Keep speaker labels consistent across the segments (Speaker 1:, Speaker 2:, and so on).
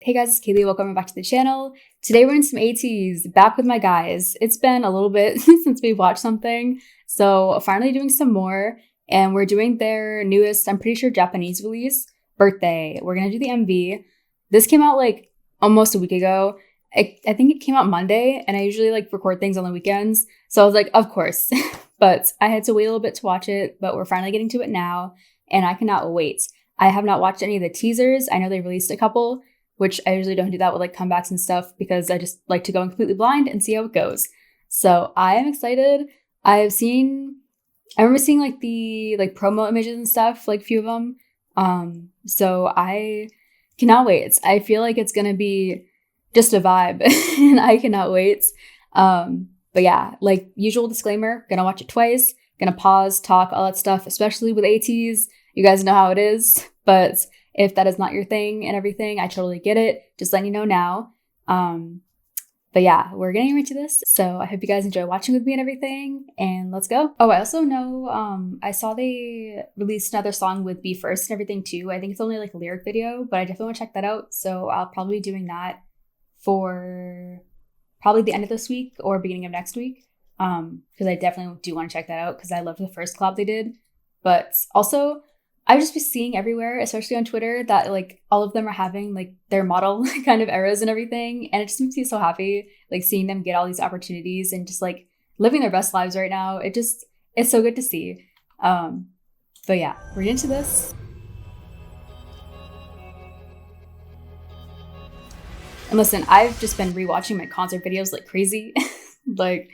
Speaker 1: Hey guys, it's Kaylee. Welcome back to the channel. Today we're in some ATEEZ, back with my guys. It's been a little bit since we watched something, so finally doing some more, and we're doing their newest, I'm pretty sure Japanese release, Birthday. We're gonna do the MV. This came out like almost a week ago. I think it came out Monday, and I usually like record things on the weekends, so I was like, of course. But I had to wait a little bit to watch it, but we're finally getting to it now, and I cannot wait. I have not watched any of the teasers. I know they released a couple, which I usually don't do that with like comebacks and stuff because I just like to go in completely blind and see how it goes. So I am excited. I remember seeing like the promo images and stuff, like a few of them. So I cannot wait. I feel like it's gonna be just a vibe and I cannot wait. But yeah, like usual disclaimer, gonna watch it twice, gonna pause, talk, all that stuff, especially with ATEEZ. You guys know how it is, but if that is not your thing and everything, I totally get it. Just letting you know now. But yeah, we're getting into this. So I hope you guys enjoy watching with me and everything. And let's go. Oh, I also know I saw they released another song with Be First and everything too. I think it's only like a lyric video, but I definitely want to check that out. So I'll probably be doing that for probably the end of this week or beginning of next week. Because I definitely do want to check that out because I loved the first collab they did. But also, I've just been seeing everywhere, especially on Twitter, that like all of them are having like their model kind of eras and everything. And it just makes me so happy, like seeing them get all these opportunities and just like living their best lives right now. It's so good to see. But yeah, we're into this. And listen, I've just been rewatching my concert videos like crazy. Like,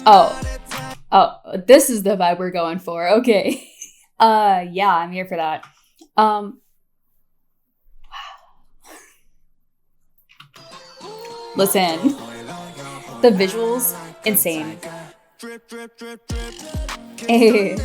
Speaker 1: oh, this is the vibe we're going for. Okay. Yeah, I'm here for that. Listen, the visuals, insane. Hey.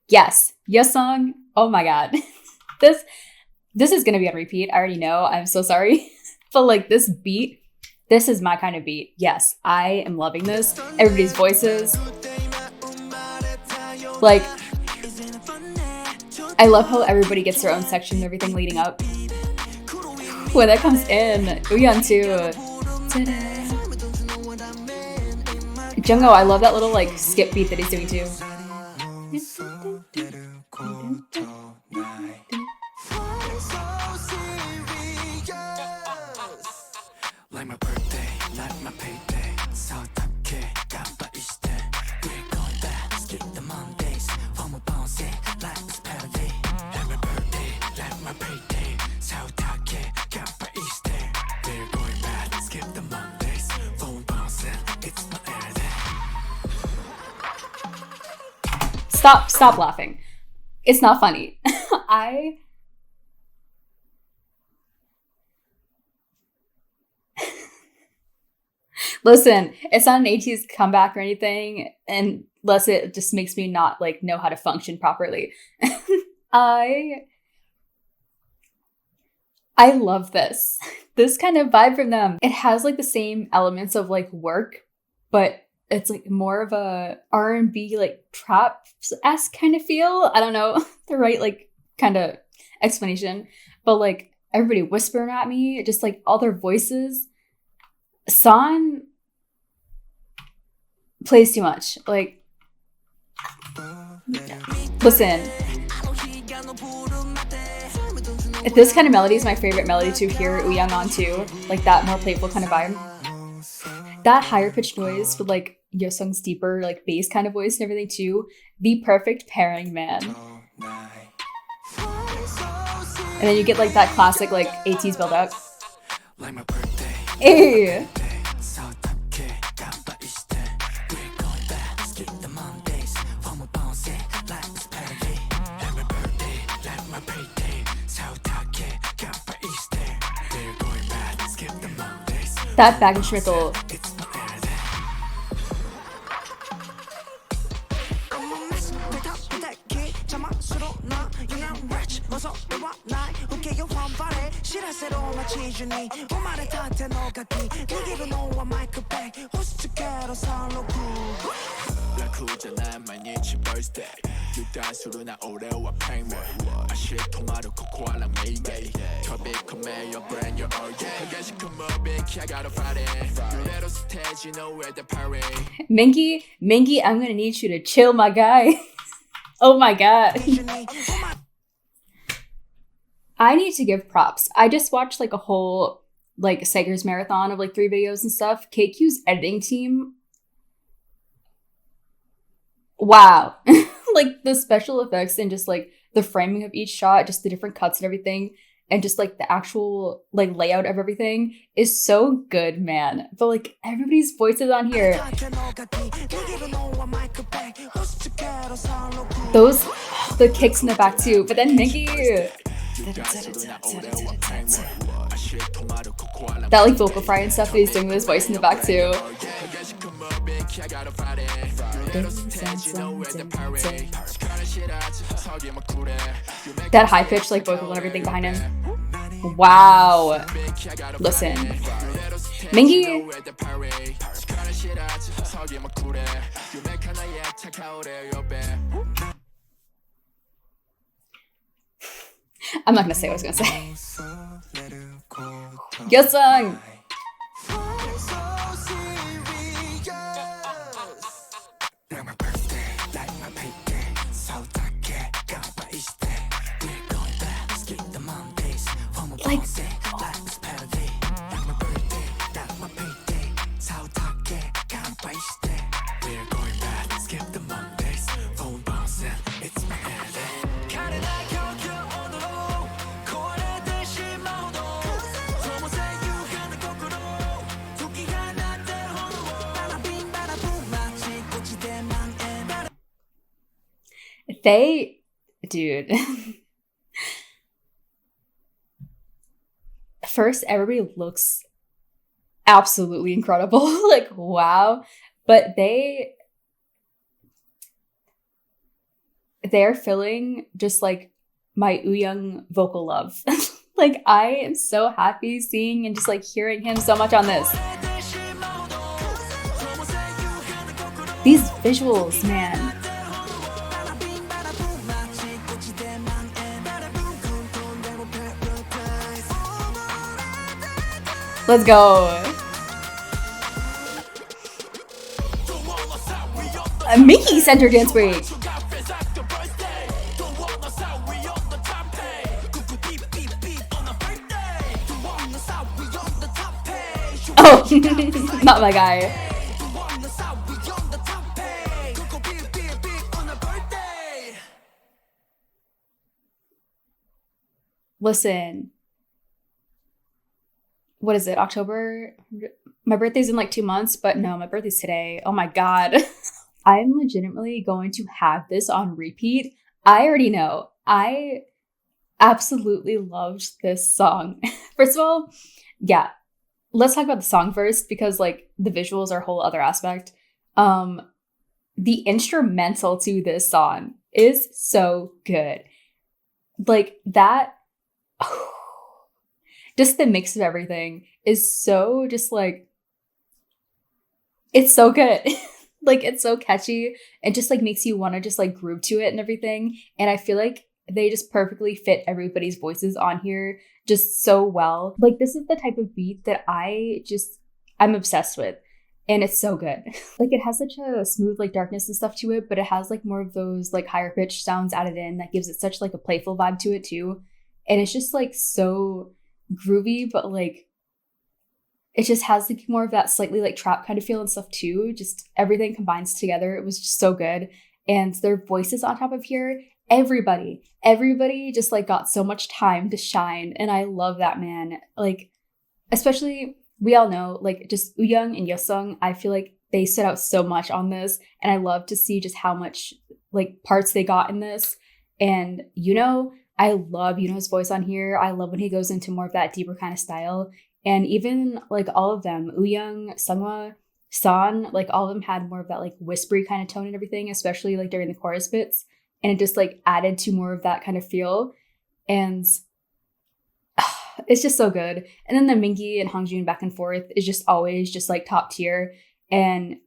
Speaker 1: Yes, song. Oh my god. This is gonna be on repeat. I already know. I'm so sorry. But like this beat, this is my kind of beat. Yes, I am loving this. Everybody's voices. Like, I love how everybody gets their own section and everything leading up. When that comes in, Uyeon too. Jungho, I love that little like skip beat that he's doing too. Stop laughing. It's not funny. Listen, it's not an ATEEZ comeback or anything, unless it just makes me not like know how to function properly. I love this kind of vibe from them. It has like the same elements of like work, but it's like more of a R&B like trap-esque kind of feel. I don't know the right like kind of explanation, but like everybody whispering at me, just like all their voices. San plays too much. Like, listen, this kind of melody is my favorite melody to hear Uyeon on too. Like that more playful kind of vibe. That higher pitched noise with like Yosung's deeper like bass kind of voice and everything too. The perfect pairing, man. And then you get like that classic like ATEEZ build up. Hey. That back instrumental. Mingy, I'm gonna need you to chill, my guy. Oh my god. I need to give props. I just watched like a whole like Sager's marathon of like 3 videos and stuff. KQ's editing team. Wow. Like the special effects and just like the framing of each shot, just the different cuts and everything, and just like the actual like layout of everything is so good, man. But like everybody's voices on here. Those, the kicks in the back too. But then Mingy. That like vocal fry and stuff that he's doing with his voice in the back too. That high pitched like vocal and everything behind him. Wow. Listen. Mingy. I'm not gonna say what I was gonna say. Yes, song. Like, dude. First, everybody looks absolutely incredible. Like, wow. But they're filling just like my Wooyoung vocal love. Like, I am so happy seeing and just like hearing him so much on this. These visuals, man. Let's go. A Mickey center dance break. Oh, not my guy. Listen. What is it? October? My birthday's in like 2 months, but no, my birthday's today. Oh my god. I'm legitimately going to have this on repeat. I already know. I absolutely loved this song. First of all, yeah, let's talk about the song first because like the visuals are a whole other aspect. The instrumental to this song is so good. Like that, just the mix of everything is so just like, it's so good. Like it's so catchy. It just like makes you want to just like groove to it and everything. And I feel like they just perfectly fit everybody's voices on here just so well. Like this is the type of beat that I'm obsessed with. And it's so good. Like it has such a smooth like darkness and stuff to it, but it has like more of those like higher pitched sounds added in that gives it such like a playful vibe to it too. And it's just like so groovy, but like it just has like more of that slightly like trap kind of feel and stuff too. Just everything combines together. It was just so good. and their voices on top of here. Everybody just like got so much time to shine, and I love that, man. Like, especially, we all know, like, just Wooyoung and Yeosung, I feel like they stood out so much on this, and I love to see just how much like parts they got in this. And I love Yuno's voice on here. I love when he goes into more of that deeper kind of style. And even like all of them, Wooyoung, Sunghwa, San, like all of them had more of that like whispery kind of tone and everything, especially like during the chorus bits. And it just like added to more of that kind of feel. And it's just so good. And then the Mingi and Hongjoong back and forth is just always just like top tier. And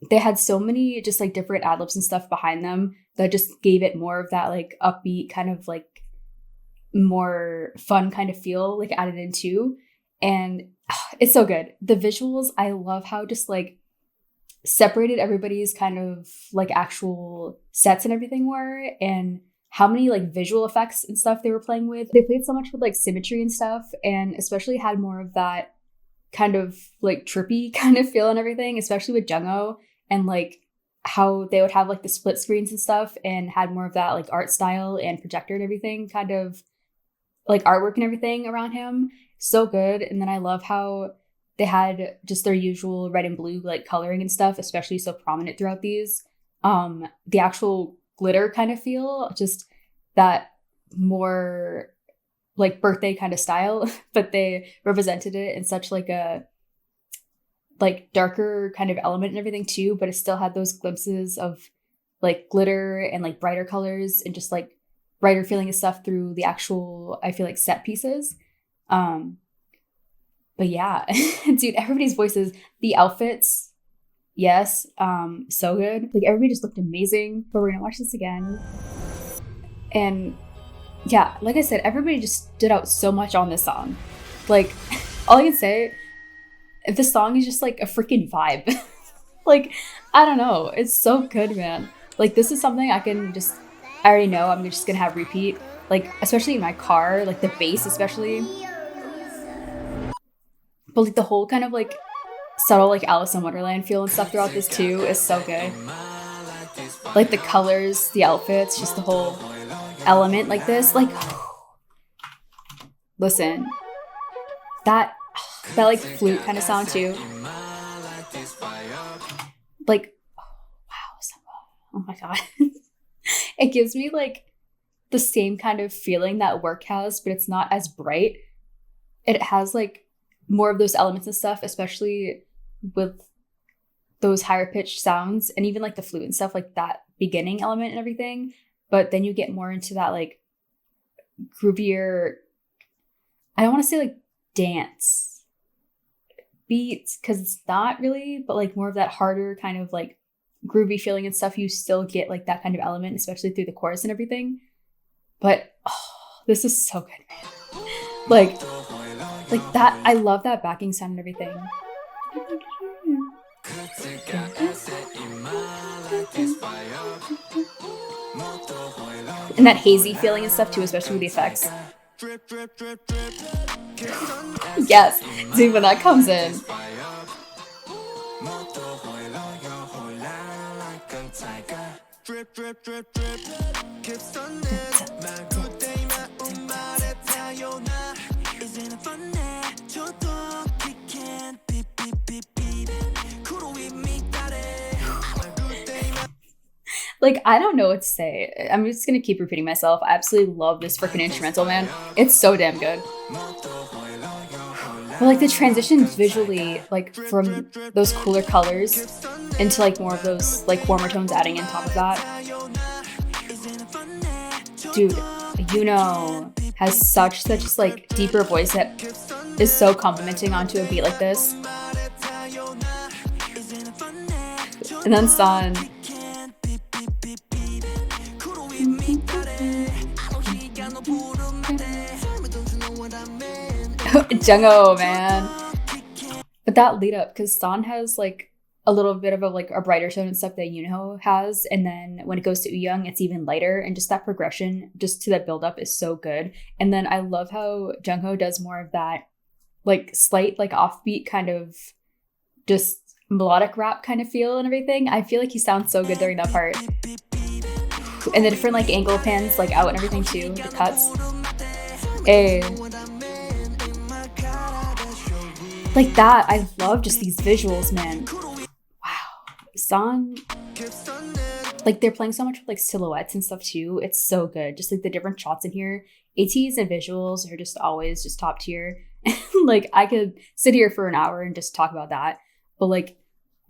Speaker 1: they had so many just like different ad-libs and stuff behind them that just gave it more of that like upbeat kind of like more fun kind of feel like added in too. And it's so good. The visuals, I love how just like separated everybody's kind of like actual sets and everything were, and how many like visual effects and stuff they were playing with. They played so much with like symmetry and stuff, and especially had more of that kind of like trippy kind of feel and everything, especially with Jungho, and like how they would have like the split screens and stuff, and had more of that like art style and projector and everything kind of like artwork and everything around him. So good. And then I love how they had just their usual red and blue like coloring and stuff, especially so prominent throughout these. The actual glitter kind of feel, just that more like birthday kind of style, but they represented it in such like a like darker kind of element and everything too, but it still had those glimpses of like glitter and like brighter colors and just like brighter feeling of stuff through the actual, I feel like, set pieces. But yeah, dude, everybody's voices, the outfits, yes, so good. Like everybody just looked amazing. But we're gonna watch this again. And yeah, like I said, everybody just stood out so much on this song. Like, all I can say, this song is just like a freaking vibe. Like, I don't know, it's so good, man. Like, this is something I already know I'm just gonna have repeat. Like, especially in my car, like the bass especially. But like the whole kind of like subtle like Alice in Wonderland feel and stuff throughout this too is so good. Like the colors, the outfits, just the whole element like this. Like, listen, that like flute kind of sound too. Like, wow, oh my god. It gives me like the same kind of feeling that Work has, but it's not as bright. It has like more of those elements and stuff, especially with those higher pitched sounds and even like the flute and stuff, like that beginning element and everything. But then you get more into that like groovier, I don't want to say like dance beats because it's not really, but like more of that harder kind of like groovy feeling and stuff. You still get like that kind of element, especially through the chorus and everything. But this is so good, man. Like that, I love that backing sound and everything. And that hazy feeling and stuff too, especially with the effects. Yes, dude, when that comes in. Like, I don't know what to say. I'm just gonna keep repeating myself. I absolutely love this freaking instrumental, man. It's so damn good. But like the transitions visually, like from those cooler colors into like more of those like warmer tones adding in top of that. Dude, has such just like deeper voice that is so complimenting onto a beat like this. And then San. Jungho, man. But that lead up, because San has like a little bit of a brighter tone and stuff that Yunho has, and then when it goes to Wooyoung, it's even lighter, and just that progression just to that build up is so good. And then I love how Jungho does more of that like slight like offbeat kind of just melodic rap kind of feel and everything. I feel like he sounds so good during that part. And the different like angle pans like out and everything too, the cuts. Hey. Like that, I love just these visuals, man. Wow. Song, like they're playing so much with like silhouettes and stuff too. It's so good. Just like the different shots in here. ATEEZ and visuals are just always just top tier. Like I could sit here for an hour and just talk about that. But like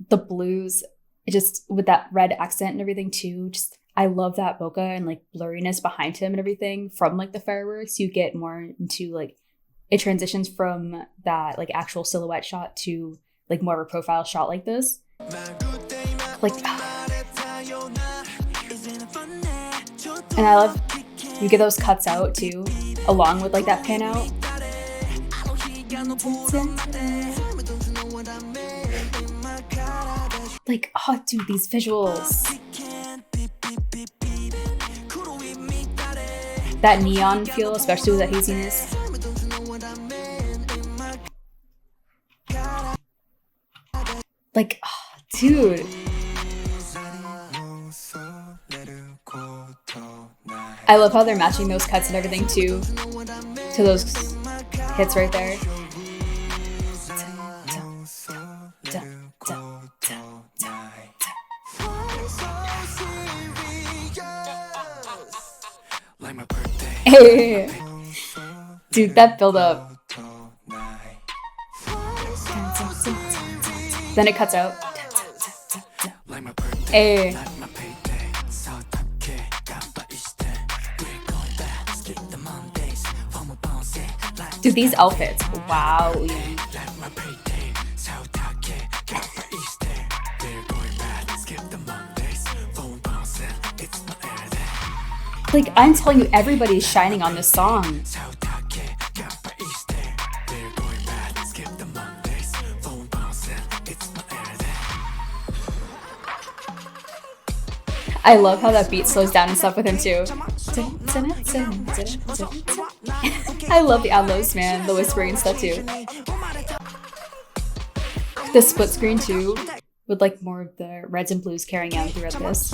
Speaker 1: the blues, just with that red accent and everything too, just I love that bokeh and like blurriness behind him and everything from like the fireworks. You get more into like, it transitions from that like actual silhouette shot to like more of a profile shot like this. Like, and I love, you get those cuts out too, along with like that pan out. Like, oh dude, these visuals. That neon feel, especially with that haziness. Like, oh, dude. I love how they're matching those cuts and everything too to those hits right there. Hey. Dude, that build up. Then it cuts out. Hey. Dude, these outfits. Wow. Like, I'm telling you, everybody's shining on this song. I love how that beat slows down and stuff with him too. I love the ad-libs, man. The whispering and stuff too. The split screen too, with like more of the reds and blues carrying out throughout this.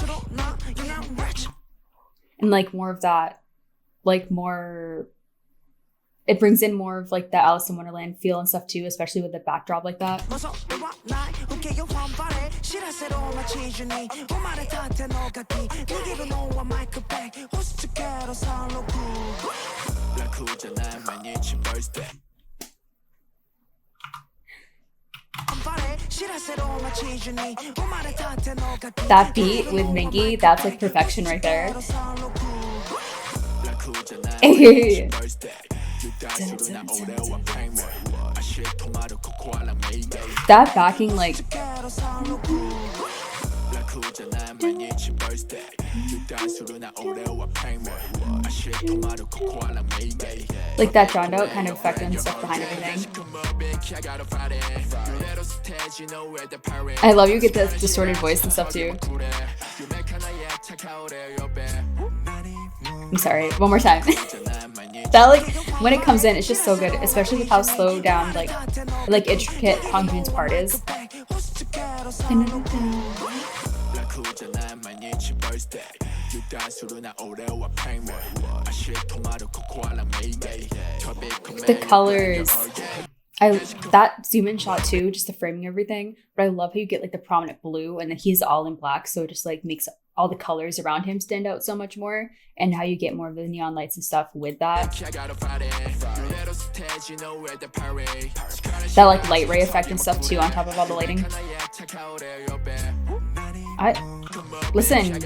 Speaker 1: And like more of that, like more, it brings in more of like the Alice in Wonderland feel and stuff too, especially with the backdrop like that. That beat with Mingy, that's like perfection right there. Hey. That backing, like, like that drowned out kind of effect and stuff behind everything. I love you get the distorted voice and stuff too. I'm sorry, one more time. That, like, when it comes in, it's just so good, especially with how slow down, like intricate Hongjoon's part is. The colors. That zoom in shot too, just the framing everything. But I love how you get like the prominent blue and then he's all in black, so it just like makes all the colors around him stand out so much more, and how you get more of the neon lights and stuff with that. That like light ray effect and stuff too on top of all the lighting. Listen.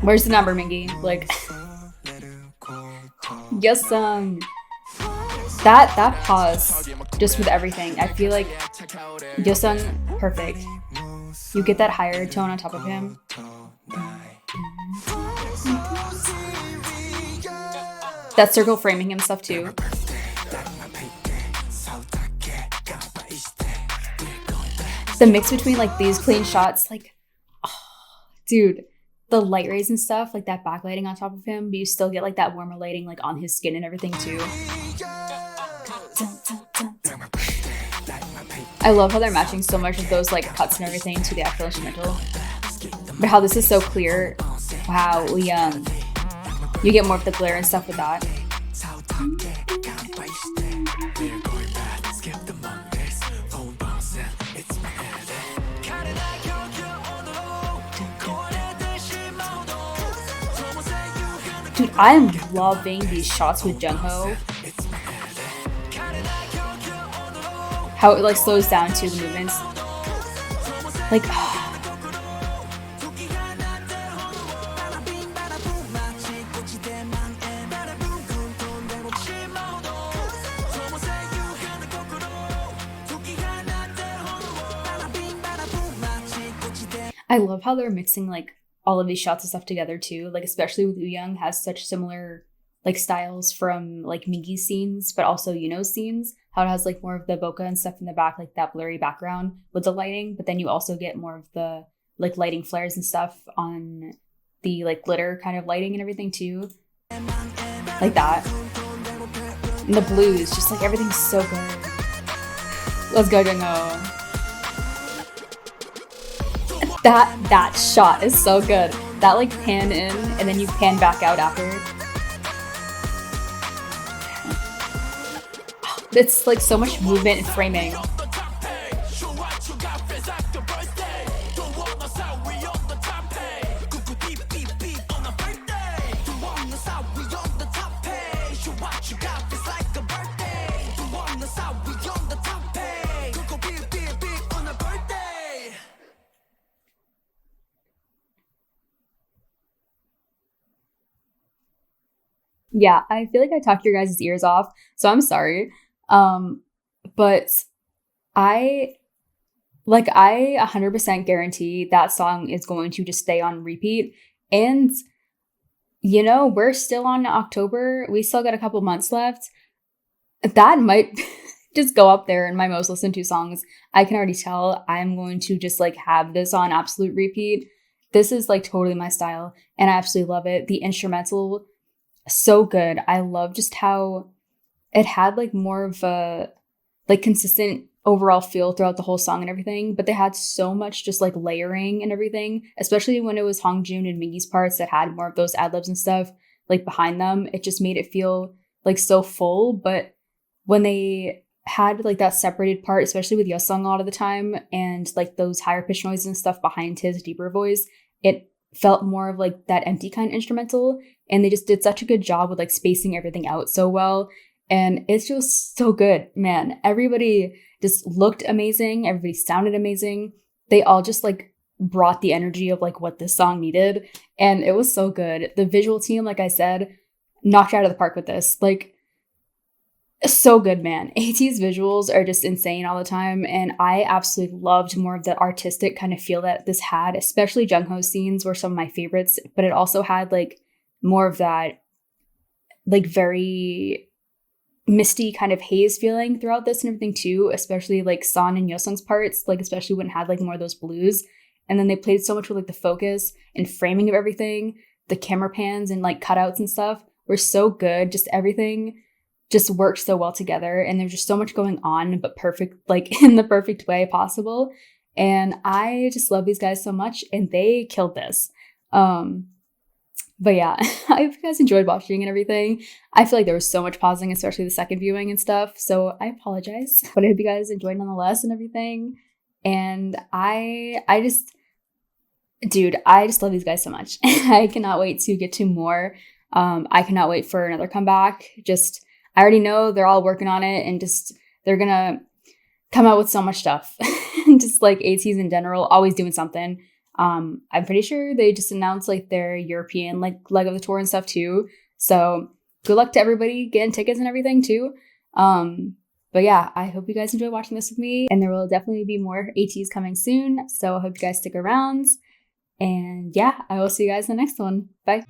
Speaker 1: Where's the number, Mingy? Like, yes, that pause, just with everything. I feel like Yosung, perfect. You get that higher tone on top of him. That circle framing him stuff too. The mix between like these clean shots, like, oh, dude, the light rays and stuff, like that backlighting on top of him, but you still get like that warmer lighting like on his skin and everything too. I love how they're matching so much of those like cuts and everything to the actual instrumental. But how this is so clear. Wow, you get more of the glare and stuff with that. Dude, I'm loving these shots with Jungho. How it like slows down to the movements. Like, I love how they're mixing like all of these shots of stuff together too. Like especially with Wooyoung has such similar like styles from like Mingi's scenes, but also Yuno's scenes. How it has like more of the bokeh and stuff in the back, like that blurry background with the lighting. But then you also get more of the like lighting flares and stuff on the like glitter kind of lighting and everything too. Like that. And the blues, just like everything's so good. Let's go, Jungho. That shot is so good. That like pan in and then you pan back out after. It's like so much movement and framing. Yeah, I feel like I talked your guys' ears off, so I'm sorry. But I 100% guarantee that song is going to just stay on repeat. And you know, we're still on October. We still got a couple months left. That might just go up there in my most listened to songs. I can already tell I'm going to just like have this on absolute repeat. This is like totally my style and I absolutely love it. The instrumental, so good. I love just how it had like more of a like consistent overall feel throughout the whole song and everything, but they had so much just like layering and everything, especially when it was Hongjoon and Mingi's parts that had more of those ad-libs and stuff like behind them. It just made it feel like so full. But when they had like that separated part, especially with Yeosung a lot of the time, and like those higher pitch noises and stuff behind his deeper voice, it felt more of like that empty kind of instrumental. And they just did such a good job with like spacing everything out so well. And it's just so good, man. Everybody just looked amazing. Everybody sounded amazing. They all just like brought the energy of like what this song needed. And it was so good. The visual team, like I said, knocked out of the park with this. Like, so good, man. ATEEZ visuals are just insane all the time. And I absolutely loved more of the artistic kind of feel that this had, especially Jungho's scenes were some of my favorites. But it also had like more of that like very misty kind of haze feeling throughout this and everything too, especially like Son and Yeosung's parts, like especially when it had like more of those blues. And then they played so much with like the focus and framing of everything. The camera pans and like cutouts and stuff were so good. Just everything just worked so well together. And there's just so much going on, but perfect, like in the perfect way possible. And I just love these guys so much and they killed this. But yeah, I hope you guys enjoyed watching and everything. I feel like there was so much pausing, especially the second viewing and stuff. So I apologize, but I hope you guys enjoyed nonetheless and everything. And I just love these guys so much. I cannot wait to get to more. I cannot wait for another comeback. I already know they're all working on it and they're gonna come out with so much stuff. Just like ATEEZ in general, always doing something. I'm pretty sure they just announced like their European like leg of the tour and stuff too. So good luck to everybody getting tickets and everything too. But yeah, I hope you guys enjoy watching this with me, and there will definitely be more ATEEZ coming soon. So I hope you guys stick around. And yeah, I will see you guys in the next one. Bye.